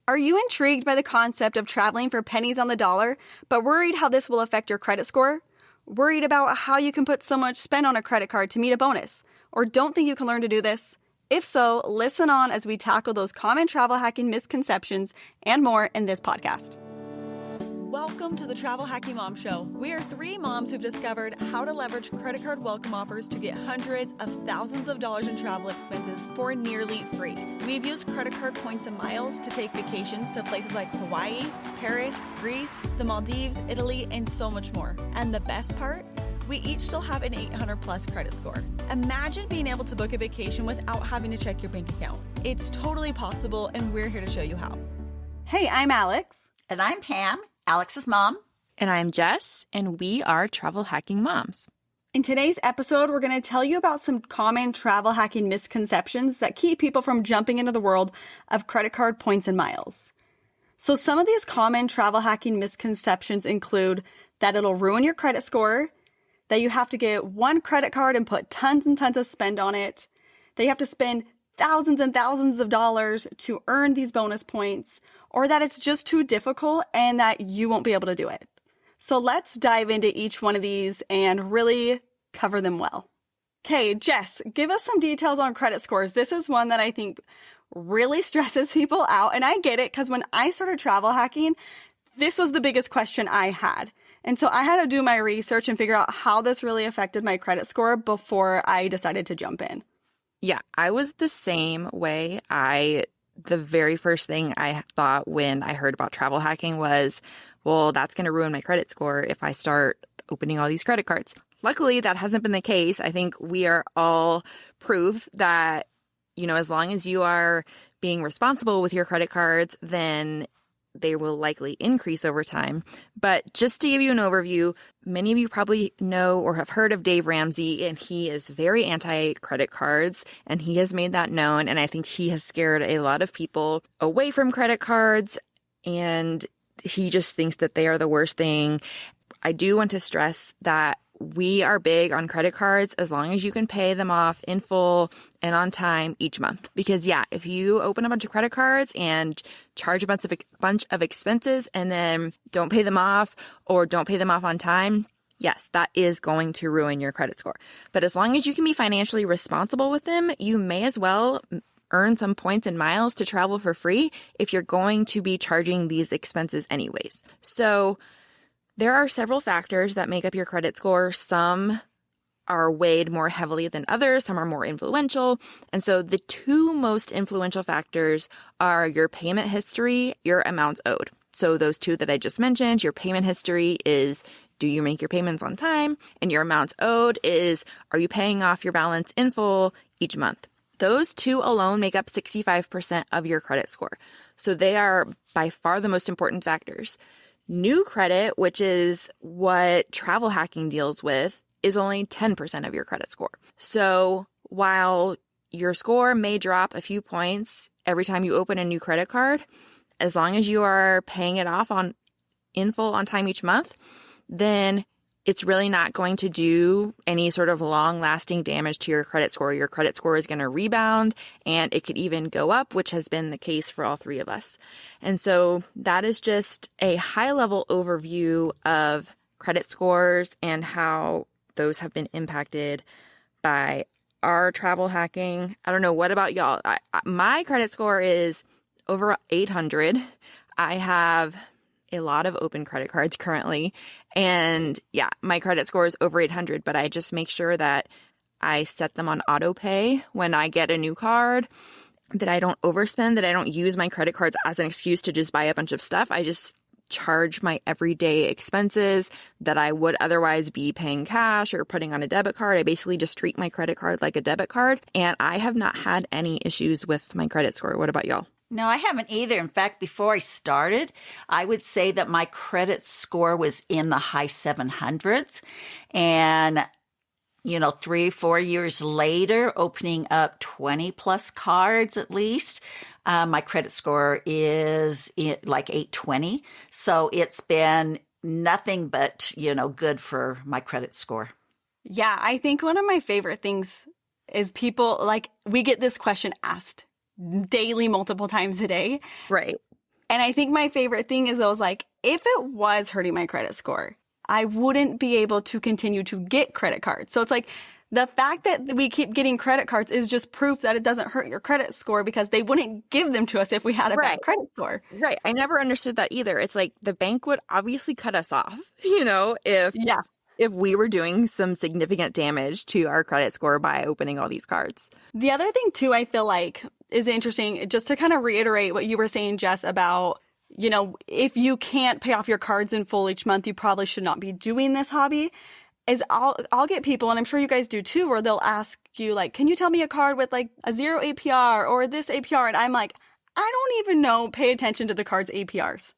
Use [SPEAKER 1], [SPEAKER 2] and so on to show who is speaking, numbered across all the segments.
[SPEAKER 1] Are you intrigued by the concept of traveling for pennies on the dollar, but worried how this will affect your credit score? Worried about how you can put so much spend on a credit card to meet a bonus? Or don't think you can learn to do this? If so, listen on as we tackle those common travel hacking misconceptions and more in this podcast. Welcome to the Travel Hacking Mom Show. We are three moms who've discovered how to leverage credit card welcome offers to get hundreds of thousands of dollars in travel expenses for nearly free. We've used credit card points and miles to take vacations to places like Hawaii, Paris, Greece, the Maldives, Italy, and so much more. And the best part? We each still have an 800 plus credit score. Imagine being able to book a vacation without having to check your bank account. It's totally possible, and we're here to show you how. Hey, I'm Alex.
[SPEAKER 2] And I'm Pam, Alex's mom.
[SPEAKER 3] And I'm Jess, and we are Travel Hacking Moms.
[SPEAKER 1] In today's episode, we're going to tell you about some common travel hacking misconceptions that keep people from jumping into the world of credit card points and miles. So some of these common travel hacking misconceptions include that it'll ruin your credit score, that you have to get one credit card and put tons and tons of spend on it, that you have to spend thousands and thousands of dollars to earn these bonus points, or that it's just too difficult and that you won't be able to do it. So let's dive into each one of these and really cover them well. Okay, Jess, give us some details on credit scores. This is one that I think really stresses people out, and I get it because when I started travel hacking, this was the biggest question I had. And so I had to do my research and figure out how this really affected my credit score before I decided to jump in.
[SPEAKER 3] Yeah, I was the same way. The very first thing I thought when I heard about travel hacking was, well, that's going to ruin my credit score if I start opening all these credit cards. Luckily, that hasn't been the case. I think we are all proof that, as long as you are being responsible with your credit cards, then they will likely increase over time. But just to give you an overview, many of you probably know or have heard of Dave Ramsey, and he is very anti-credit cards, and he has made that known. And I think he has scared a lot of people away from credit cards, and he just thinks that they are the worst thing. I do want to stress that we are big on credit cards as long as you can pay them off in full and on time each month. Because if you open a bunch of credit cards and charge a bunch of expenses and then don't pay them off or don't pay them off on time, yes, that is going to ruin your credit score. But as long as you can be financially responsible with them, you may as well earn some points and miles to travel for free if you're going to be charging these expenses anyways. So there are several factors that make up your credit score. Some are weighed more heavily than others. Some are more influential. And so the two most influential factors are your payment history, your amounts owed. So those two that I just mentioned, your payment history is, do you make your payments on time? And your amounts owed is, are you paying off your balance in full each month? Those two alone make up 65% of your credit score. So they are by far the most important factors. New credit, which is what travel hacking deals with, is only 10% of your credit score. So while your score may drop a few points every time you open a new credit card, as long as you are paying it off in full on time each month, then it's really not going to do any sort of long-lasting damage to your credit score. Your credit score is going to rebound, and it could even go up, which has been the case for all three of us. And so that is just a high-level overview of credit scores and how those have been impacted by our travel hacking. I don't know, what about y'all? My credit score is over 800. I have a lot of open credit cards currently. And my credit score is over 800, but I just make sure that I set them on auto pay when I get a new card, that I don't overspend, that I don't use my credit cards as an excuse to just buy a bunch of stuff. I just charge my everyday expenses that I would otherwise be paying cash or putting on a debit card. I basically just treat my credit card like a debit card, and I have not had any issues with my credit score. What about y'all?
[SPEAKER 2] No, I haven't either. In fact, before I started, I would say that my credit score was in the high 700s. And, 3-4 years later, opening up 20 plus cards at least, my credit score is like 820. So it's been nothing but, good for my credit score.
[SPEAKER 1] Yeah, I think one of my favorite things is people, we get this question asked daily, multiple times a day.
[SPEAKER 3] Right.
[SPEAKER 1] And I think my favorite thing is those like, if it was hurting my credit score, I wouldn't be able to continue to get credit cards. So it's like the fact that we keep getting credit cards is just proof that it doesn't hurt your credit score because they wouldn't give them to us if we had a bad credit score.
[SPEAKER 3] Right. I never understood that either. It's like the bank would obviously cut us off, if we were doing some significant damage to our credit score by opening all these cards.
[SPEAKER 1] The other thing too, I feel like is interesting, just to kind of reiterate what you were saying, Jess, about, if you can't pay off your cards in full each month, you probably should not be doing this hobby. Is I'll get people, and I'm sure you guys do too, where they'll ask you like, can you tell me a card with like a 0 APR or this APR? And I'm like, I don't even pay attention to the card's APRs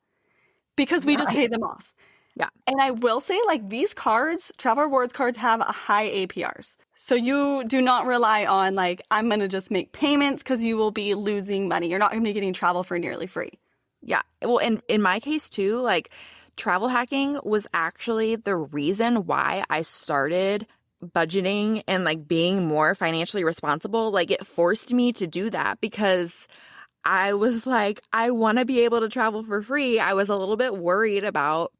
[SPEAKER 1] because we just pay them off.
[SPEAKER 3] Yeah.
[SPEAKER 1] And I will say, like, these cards, travel rewards cards, have a high APRs. So you do not rely on like, I'm going to just make payments, because you will be losing money. You're not going to be getting travel for nearly free.
[SPEAKER 3] Yeah. Well, in my case too, like, travel hacking was actually the reason why I started budgeting and like being more financially responsible. Like, it forced me to do that because I was like, I want to be able to travel for free. I was a little bit worried about,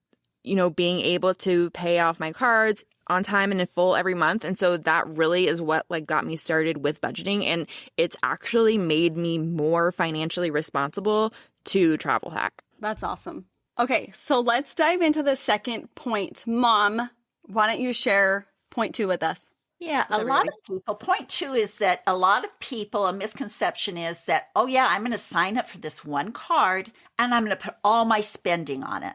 [SPEAKER 3] being able to pay off my cards on time and in full every month. And so that really is what like got me started with budgeting. And it's actually made me more financially responsible to travel hack.
[SPEAKER 1] That's awesome. Okay, so let's dive into the second point. Mom, why don't you share point 2 with us?
[SPEAKER 2] Yeah, a lot of people, point 2 is that a lot of people, a misconception is that, oh yeah, I'm going to sign up for this one card and I'm going to put all my spending on it.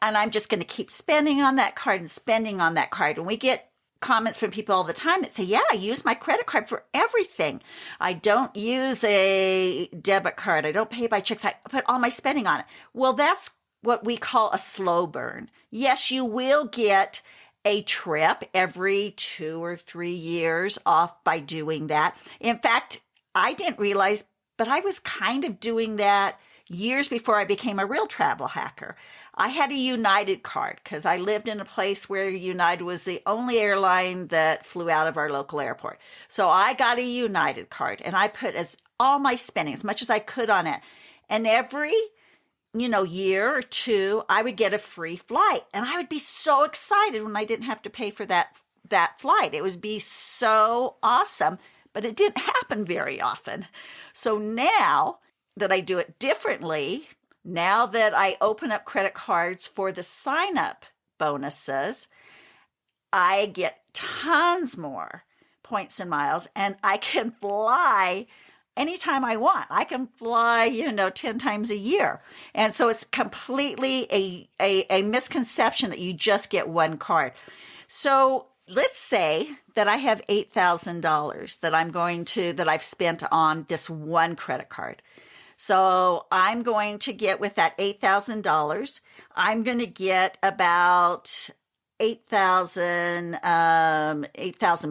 [SPEAKER 2] And I'm just going to keep spending on that card and spending on that card. And we get comments from people all the time that say, yeah, I use my credit card for everything. I don't use a debit card. I don't pay by checks. I put all my spending on it. Well, that's what we call a slow burn. Yes, you will get a trip every 2 or 3 years off by doing that. In fact, I didn't realize, but I was kind of doing that years before I became a real travel hacker. I had a United card because I lived in a place where United was the only airline that flew out of our local airport. So I got a United card and I put all my spending, as much as I could, on it. And every year or two, I would get a free flight. And I would be so excited when I didn't have to pay for that flight. It would be so awesome, but it didn't happen very often. So now that I do it differently, now that I open up credit cards for the sign-up bonuses, I get tons more points and miles, and I can fly anytime I want. I can fly, 10 times a year. And so it's completely a misconception that you just get one card. So let's say that I have $8,000 that I've spent on this one credit card. So I'm going to get, with that $8,000, I'm going to get about 8,000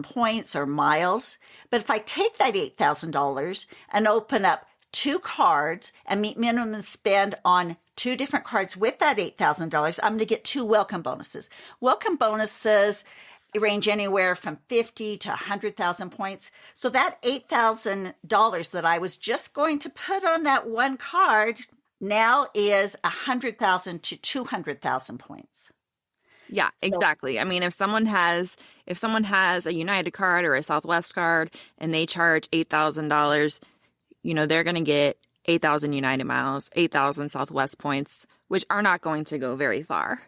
[SPEAKER 2] points or miles. But if I take that $8,000 and open up 2 cards and meet minimum spend on 2 different cards with that $8,000, I'm going to get 2 welcome bonuses. Welcome bonuses range anywhere from 50 to 100,000 points. So that $8,000 that I was just going to put on that one card now is 100,000 to 200,000 points.
[SPEAKER 3] Yeah, exactly. I mean, if someone has a United card or a Southwest card and they charge $8,000, they're going to get 8,000 United miles, 8,000 Southwest points, which are not going to go very far.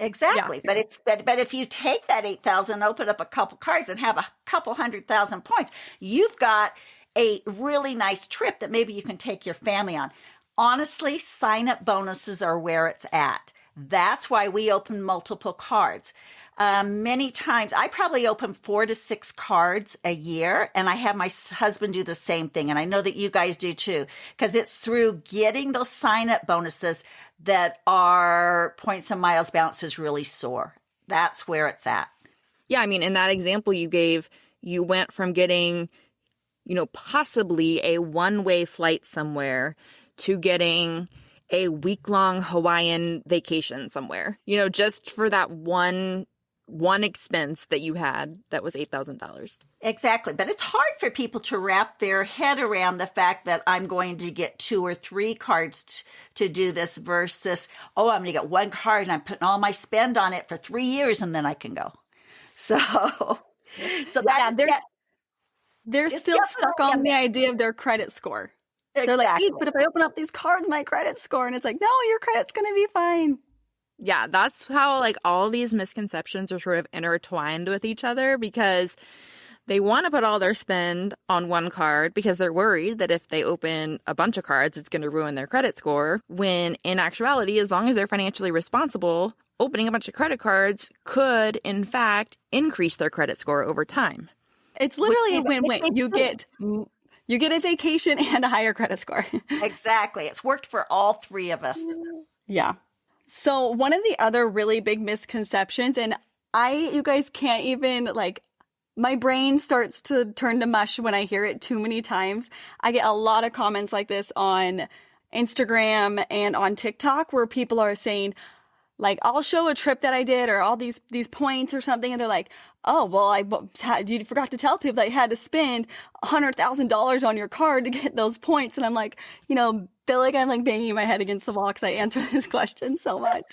[SPEAKER 2] Exactly. Yeah. But if you take that 8,000, open up a couple cards and have a couple 100,000 points, you've got a really nice trip that maybe you can take your family on. Honestly, sign-up bonuses are where it's at. That's why we open multiple cards. Many times, I probably open 4 to 6 cards a year, and I have my husband do the same thing. And I know that you guys do too, because it's through getting those sign-up bonuses that our points and miles balances really soar. That's where it's at.
[SPEAKER 3] Yeah, I mean, in that example you gave, you went from getting, possibly a one-way flight somewhere to getting a week-long Hawaiian vacation somewhere, just for that one one expense that you had that was $8,000.
[SPEAKER 2] Exactly. But it's hard for people to wrap their head around the fact that I'm going to get 2 or 3 cards to do this versus, oh, I'm going to get one card and I'm putting all my spend on it for 3 years and then I can go. So,
[SPEAKER 1] Yeah, they're still stuck on the idea of their credit score.
[SPEAKER 2] Exactly.
[SPEAKER 1] They're like, but if I open up these cards, my credit score. And it's like, no, your credit's going to be fine.
[SPEAKER 3] Yeah, that's how like all these misconceptions are sort of intertwined with each other, because they want to put all their spend on one card because they're worried that if they open a bunch of cards, it's going to ruin their credit score. When in actuality, as long as they're financially responsible, opening a bunch of credit cards could, in fact, increase their credit score over time.
[SPEAKER 1] It's literally a win-win. You get a vacation and a higher credit score.
[SPEAKER 2] Exactly. It's worked for all 3 of us.
[SPEAKER 1] Yeah. So one of the other really big misconceptions, and you guys can't even, like, my brain starts to turn to mush when I hear it too many times. I get a lot of comments like this on Instagram and on TikTok where people are saying, like, I'll show a trip that I did or all these points or something. And they're like, oh, well, you forgot to tell people that you had to spend $100,000 on your card to get those points. And I'm like, feel like I'm like banging my head against the wall because I answer this question so much.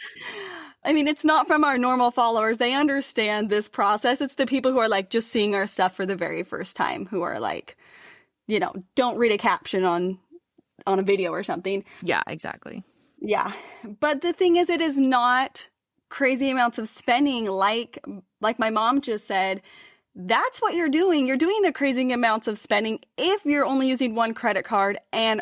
[SPEAKER 1] I mean, it's not from our normal followers. They understand this process. It's the people who are like just seeing our stuff for the very first time, who are like, don't read a caption on a video or something.
[SPEAKER 3] Yeah, exactly.
[SPEAKER 1] Yeah. But the thing is, it is not crazy amounts of spending like my mom just said. That's what you're doing. You're doing the crazy amounts of spending if you're only using one credit card and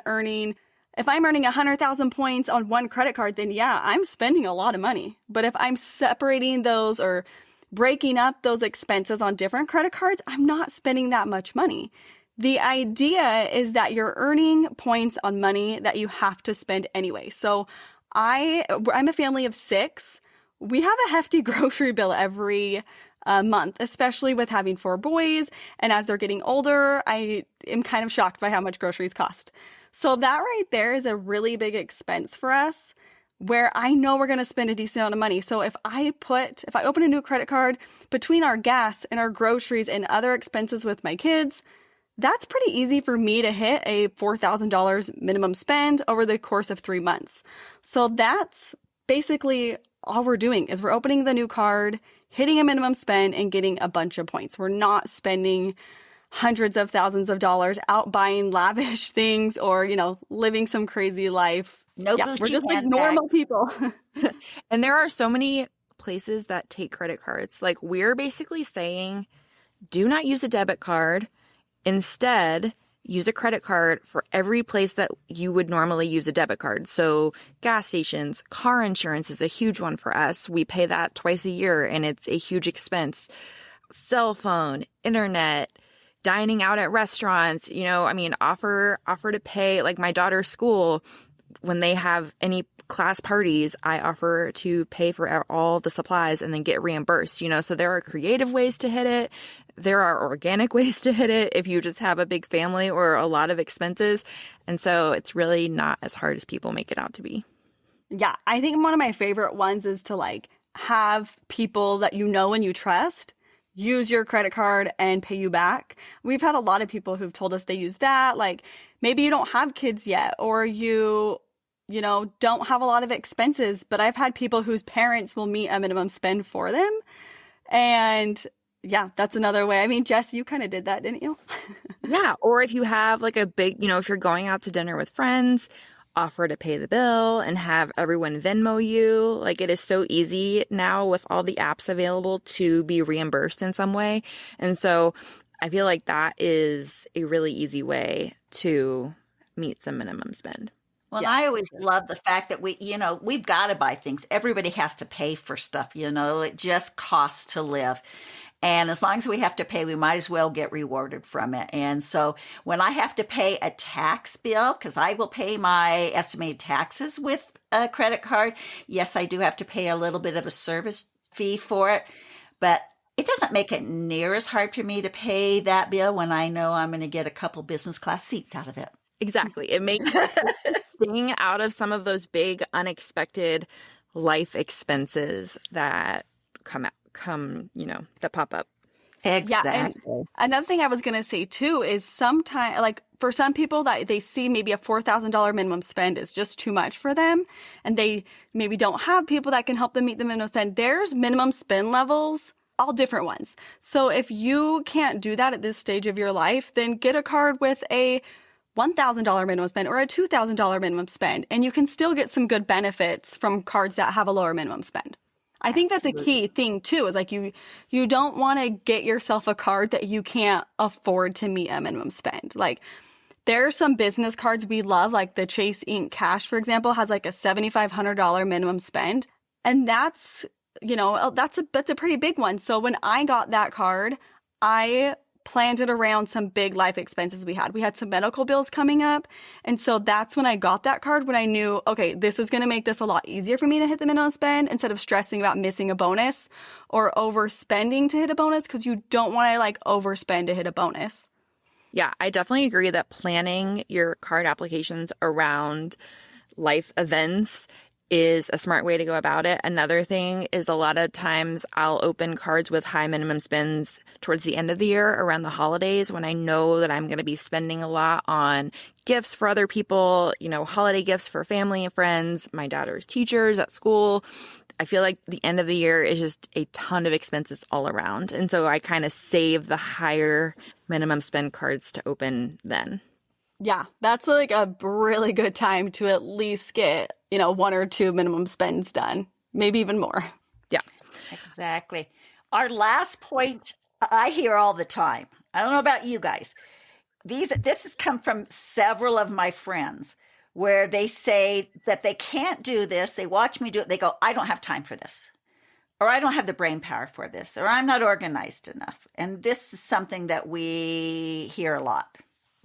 [SPEAKER 1] if I'm earning 100,000 points on one credit card, then yeah, I'm spending a lot of money. But if I'm separating those or breaking up those expenses on different credit cards, I'm not spending that much money. The idea is that you're earning points on money that you have to spend anyway. So I'm a family of 6. We have a hefty grocery bill every month, especially with having 4 boys. And as they're getting older, I am kind of shocked by how much groceries cost. So that right there is a really big expense for us where I know we're going to spend a decent amount of money. So if I open a new credit card between our gas and our groceries and other expenses with my kids, that's pretty easy for me to hit a $4,000 minimum spend over the course of 3 months. So that's basically all we're doing is we're opening the new card, hitting a minimum spend, and getting a bunch of points. We're not spending hundreds of thousands of dollars out buying lavish things or, living some crazy life.
[SPEAKER 2] No,
[SPEAKER 1] yeah, we're just like normal people.
[SPEAKER 3] And there are so many places that take credit cards. Like, we're basically saying, do not use a debit card. Instead, use a credit card for every place that you would normally use a debit card. So gas stations, car insurance is a huge one for us. We pay that twice a year and it's a huge expense. Cell phone, internet, dining out at restaurants, offer to pay, like my daughter's school, when they have any class parties, I offer to pay for all the supplies and then get reimbursed, so there are creative ways to hit it. There are organic ways to hit it if you just have a big family or a lot of expenses. And so it's really not as hard as people make it out to be.
[SPEAKER 1] Yeah, I think one of my favorite ones is to like have people that you know and you trust use your credit card and pay you back. We've had a lot of people who've told us they use that. Like maybe you don't have kids yet or you don't have a lot of expenses, but I've had people whose parents will meet a minimum spend for them. And yeah, that's another way. I mean, Jess, you kind of did that, didn't you?
[SPEAKER 3] Yeah. Or if you have like a big, if you're going out to dinner with friends, offer to pay the bill and have everyone Venmo you. Like, it is so easy now with all the apps available to be reimbursed in some way. And so I feel like that is a really easy way to meet some minimum spend.
[SPEAKER 2] Well, yeah. I always love the fact that we've got to buy things. Everybody has to pay for stuff, it just costs to live. And as long as we have to pay, we might as well get rewarded from it. And so when I have to pay a tax bill, because I will pay my estimated taxes with a credit card, yes, I do have to pay a little bit of a service fee for it. But it doesn't make it near as hard for me to pay that bill when I know I'm going to get a couple business class seats out of it.
[SPEAKER 3] Exactly. It makes staying out of some of those big, unexpected life expenses that come come, that pop up.
[SPEAKER 1] Yeah,
[SPEAKER 2] Exactly.
[SPEAKER 1] and another thing I was gonna say too is sometimes, like for some people that they see maybe a $4,000 minimum spend is just too much for them, and they maybe don't have people that can help them meet the minimum spend. There's minimum spend levels, all different ones. So if you can't do that at this stage of your life, then get a card with a $1,000 minimum spend or a $2,000 minimum spend, and you can still get some good benefits from cards that have a lower minimum spend. I think that's a key thing too, is like you don't want to get yourself a card that you can't afford to meet a minimum spend. Like there are some business cards we love, like the Chase Ink Cash, for example, has like a $7,500 minimum spend. And that's, that's a pretty big one. So when I got that card, I planned it around some big life expenses we had. We had some medical bills coming up. And so that's when I got that card, when I knew, okay, this is going to make this a lot easier for me to hit the minimum spend instead of stressing about missing a bonus or overspending to hit a bonus, because you don't want to like overspend to hit a bonus.
[SPEAKER 3] Yeah, I definitely agree that planning your card applications around life events is a smart way to go about it. Another thing is a lot of times I'll open cards with high minimum spends towards the end of the year around the holidays when I know that I'm going to be spending a lot on gifts for other people, holiday gifts for family and friends, my daughter's teachers at school. I feel like the end of the year is just a ton of expenses all around. And so I kind of save the higher minimum spend cards to open then.
[SPEAKER 1] Yeah, that's like a really good time to at least get, one or two minimum spends done, maybe even more.
[SPEAKER 3] Yeah,
[SPEAKER 2] Exactly. Our last point I hear all the time. I don't know about you guys. This has come from several of my friends where they say that they can't do this. They watch me do it. They go, I don't have time for this, or I don't have the brain power for this, or I'm not organized enough. And this is something that we hear a lot.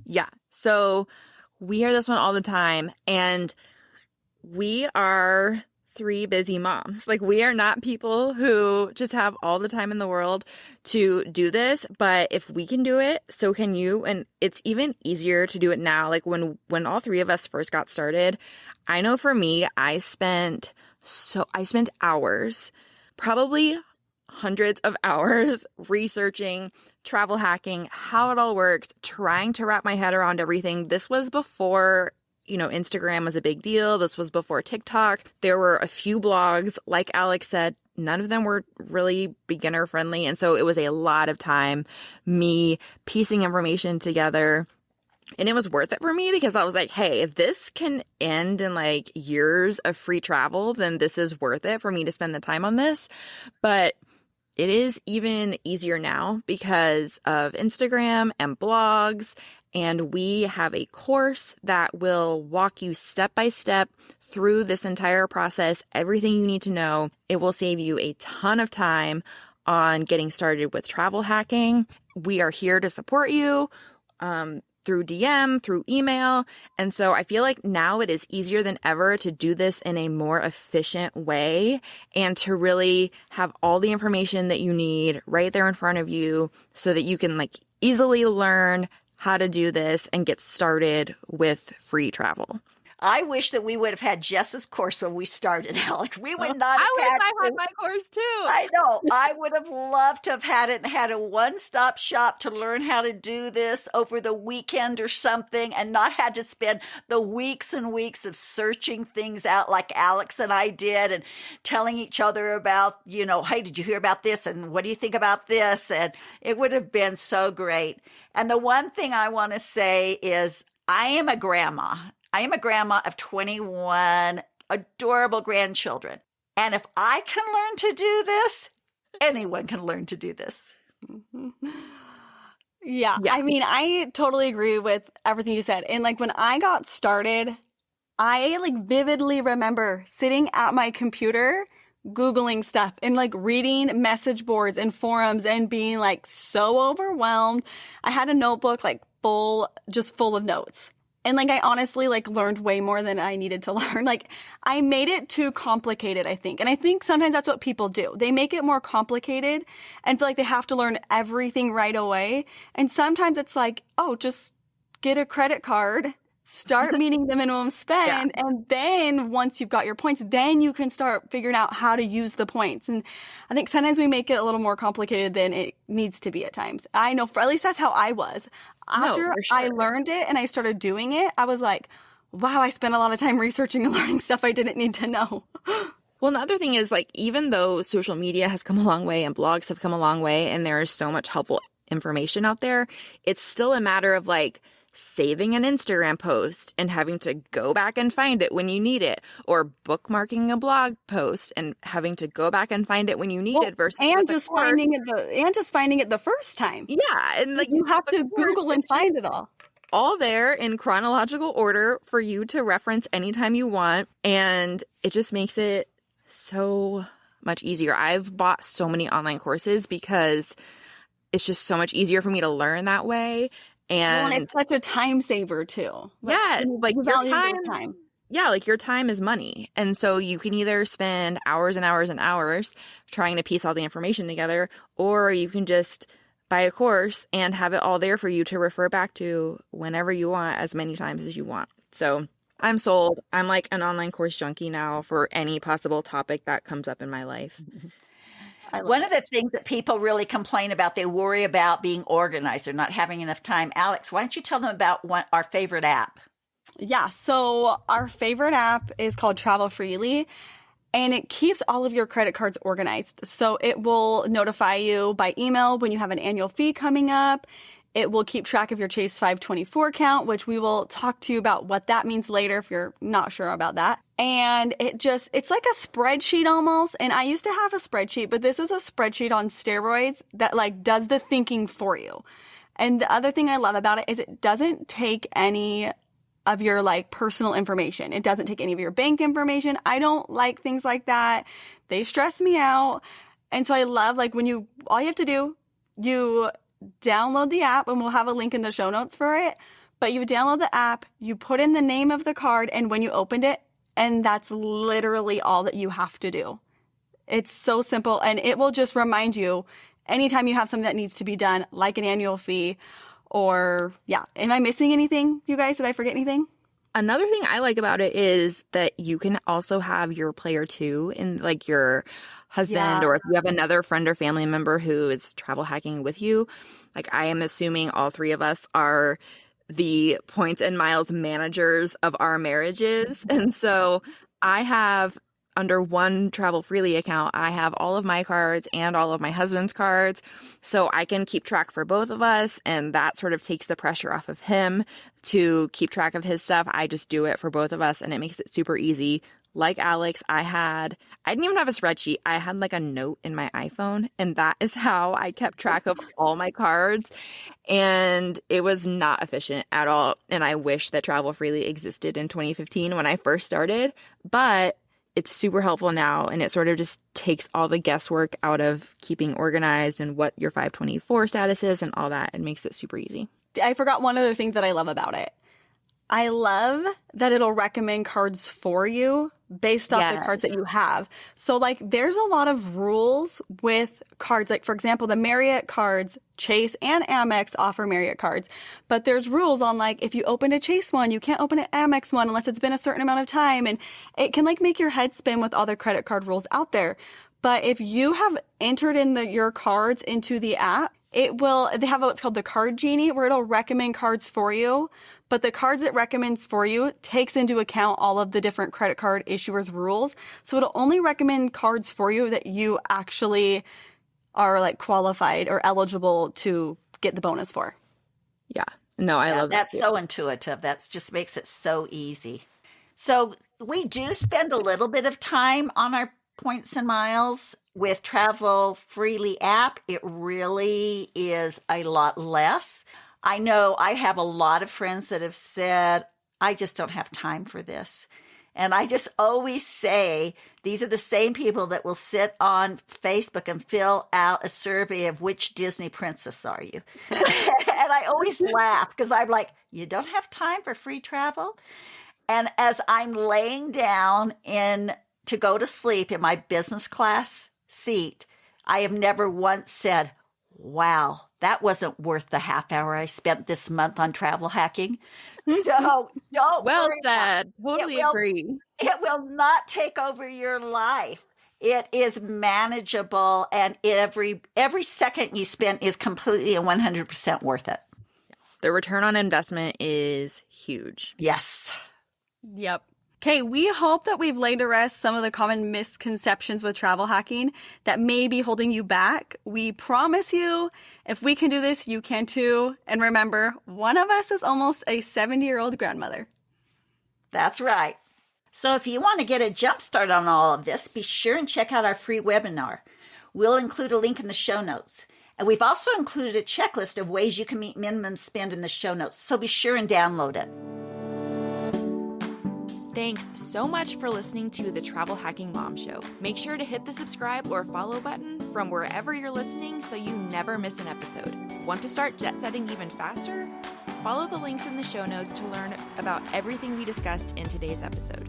[SPEAKER 3] Yeah. So we hear this one all the time, and we are three busy moms. Like, we are not people who just have all the time in the world to do this, but if we can do it, so can you. And it's even easier to do it now. Like when all three of us first got started, I know for me, I spent hours, probably hundreds of hours researching travel hacking, how it all works, trying to wrap my head around everything. This was before Instagram was a big deal. This was before TikTok. There were a few blogs, like Alex said, none of them were really beginner friendly. And so it was a lot of time, me piecing information together. And it was worth it for me because I was like, hey, if this can end in like years of free travel, then this is worth it for me to spend the time on this. But it is even easier now because of Instagram and blogs. And we have a course that will walk you step by step through this entire process, everything you need to know. It will save you a ton of time on getting started with travel hacking. We are here to support you through DM, through email. And so I feel like now it is easier than ever to do this in a more efficient way and to really have all the information that you need right there in front of you so that you can like easily learn how to do this and get started with free travel.
[SPEAKER 2] I wish that we would have had Jess's course when we started, Alex. We would not have
[SPEAKER 3] I had my course too.
[SPEAKER 2] I know. I would have loved to have had it and had a one-stop shop to learn how to do this over the weekend or something and not had to spend the weeks and weeks of searching things out like Alex and I did and telling each other about, hey, did you hear about this? And what do you think about this? And it would have been so great. And the one thing I want to say is I am a grandma. I am a grandma of 21 adorable grandchildren. And if I can learn to do this, anyone can learn to do this.
[SPEAKER 1] Yeah. I mean, I totally agree with everything you said. And like when I got started, I like vividly remember sitting at my computer, Googling stuff and like reading message boards and forums and being like so overwhelmed. I had a notebook like full of notes. And like I honestly like learned way more than I needed to learn. Like I made it too complicated, I think. And I think sometimes that's what people do. They make it more complicated and feel like they have to learn everything right away. And sometimes it's like, oh, just get a credit card Start meeting the minimum spend.
[SPEAKER 3] Yeah.
[SPEAKER 1] And then once you've got your points, then you can start figuring out how to use the points. And I think sometimes we make it a little more complicated than it needs to be at times. I know, at least that's how I was. After
[SPEAKER 3] for
[SPEAKER 1] I
[SPEAKER 3] sure.
[SPEAKER 1] learned it and I started doing it, I was like, wow, I spent a lot of time researching and learning stuff I didn't need to know.
[SPEAKER 3] Well, another thing is, like, even though social media has come a long way and blogs have come a long way and there is so much helpful information out there, it's still a matter of like saving an Instagram post and having to go back and find it when you need it, or bookmarking a blog post and having to go back and find it when you need it versus
[SPEAKER 1] and
[SPEAKER 3] with a
[SPEAKER 1] just
[SPEAKER 3] course.
[SPEAKER 1] finding it the first time.
[SPEAKER 3] Yeah, and like
[SPEAKER 1] You have
[SPEAKER 3] with
[SPEAKER 1] to
[SPEAKER 3] a course,
[SPEAKER 1] Google and
[SPEAKER 3] it's just
[SPEAKER 1] find it all
[SPEAKER 3] there in chronological order for you to reference anytime you want, and it just makes it so much easier. I've bought so many online courses because it's just so much easier for me to learn that way.
[SPEAKER 1] And
[SPEAKER 3] And
[SPEAKER 1] it's such a time saver too.
[SPEAKER 3] yeah, like
[SPEAKER 1] You
[SPEAKER 3] your
[SPEAKER 1] value
[SPEAKER 3] time,
[SPEAKER 1] time.
[SPEAKER 3] yeah, like your time is money. And so you can either spend hours and hours and hours trying to piece all the information together, or you can just buy a course and have it all there for you to refer back to whenever you want, as many times as you want. So I'm sold. I'm like an online course junkie now for any possible topic that comes up in my life.
[SPEAKER 2] One of the things that people really complain about, they worry about being organized or not having enough time. Alex, why don't you tell them about our favorite app?
[SPEAKER 1] Yeah, so our favorite app is called Travel Freely, and it keeps all of your credit cards organized. So it will notify you by email when you have an annual fee coming up. It will keep track of your Chase 524 count, which we will talk to you about what that means later if you're not sure about that. And it's like a spreadsheet almost. And I used to have a spreadsheet, but this is a spreadsheet on steroids that like does the thinking for you. And the other thing I love about it is it doesn't take any of your like personal information. It doesn't take any of your bank information. I don't like things like that. They stress me out. And so I love like when all you have to do, you download the app, and we'll have a link in the show notes for it. But you download the app, you put in the name of the card, and when you opened it, and that's literally all that you have to do. It's so simple, and it will just remind you anytime you have something that needs to be done, like an annual fee, or yeah. Am I missing anything, you guys? Did I forget anything?
[SPEAKER 3] Another thing I like about it is that you can also have your player two in like your husband, or if you have another friend or family member who is travel hacking with you. Like I am assuming all three of us are the points and miles managers of our marriages. And so I have under one Travel Freely account, I have all of my cards and all of my husband's cards. So I can keep track for both of us. And that sort of takes the pressure off of him to keep track of his stuff. I just do it for both of us, and it makes it super easy. Like Alex, I didn't even have a spreadsheet. I had like a note in my iPhone, and that is how I kept track of all my cards. And it was not efficient at all. And I wish that Travel Freely existed in 2015 when I first started, but it's super helpful now. And it sort of just takes all the guesswork out of keeping organized and what your 524 status is and all that. It makes it super easy.
[SPEAKER 1] I forgot one other thing that I love about it. I love that it'll recommend cards for you based off the cards that you have. So like there's a lot of rules with cards. Like for example, the Marriott cards, Chase and Amex offer Marriott cards. But there's rules on like if you open a Chase one, you can't open an Amex one unless it's been a certain amount of time. And it can like make your head spin with all the credit card rules out there. But if you have entered in your cards into the app, they have what's called the Card Genie, where it'll recommend cards for you. But the cards it recommends for you takes into account all of the different credit card issuers' rules. So it'll only recommend cards for you that you actually are like qualified or eligible to get the bonus for.
[SPEAKER 3] Yeah. No, I love that.
[SPEAKER 2] That's so intuitive. That just makes it so easy. So we do spend a little bit of time on our points and miles. With Travel Freely app, it really is a lot less. I know I have a lot of friends that have said, I just don't have time for this. And I just always say, these are the same people that will sit on Facebook and fill out a survey of which Disney princess are you? And I always laugh because I'm like, you don't have time for free travel? And as I'm laying down to go to sleep in my business class seat, I have never once said, wow, that wasn't worth the half hour I spent this month on travel hacking. So don't
[SPEAKER 3] Well
[SPEAKER 2] worry about it.
[SPEAKER 3] said. Totally agree.
[SPEAKER 2] It will not take over your life. It is manageable, and every second you spend is completely and 100% worth it.
[SPEAKER 3] The return on investment is huge.
[SPEAKER 2] Yes.
[SPEAKER 1] Yep. Okay, we hope that we've laid to rest some of the common misconceptions with travel hacking that may be holding you back. We promise you, if we can do this, you can too. And remember, one of us is almost a 70-year-old grandmother.
[SPEAKER 2] That's right. So if you want to get a jump start on all of this, be sure and check out our free webinar. We'll include a link in the show notes. And we've also included a checklist of ways you can meet minimum spend in the show notes, so be sure and download it.
[SPEAKER 3] Thanks so much for listening to the Travel Hacking Mom Show. Make sure to hit the subscribe or follow button from wherever you're listening so you never miss an episode. Want to start jet setting even faster? Follow the links in the show notes to learn about everything we discussed in today's episode.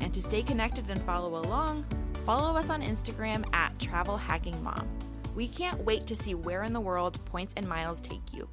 [SPEAKER 3] And to stay connected and follow along, follow us on Instagram at Travel Hacking Mom. We can't wait to see where in the world points and miles take you.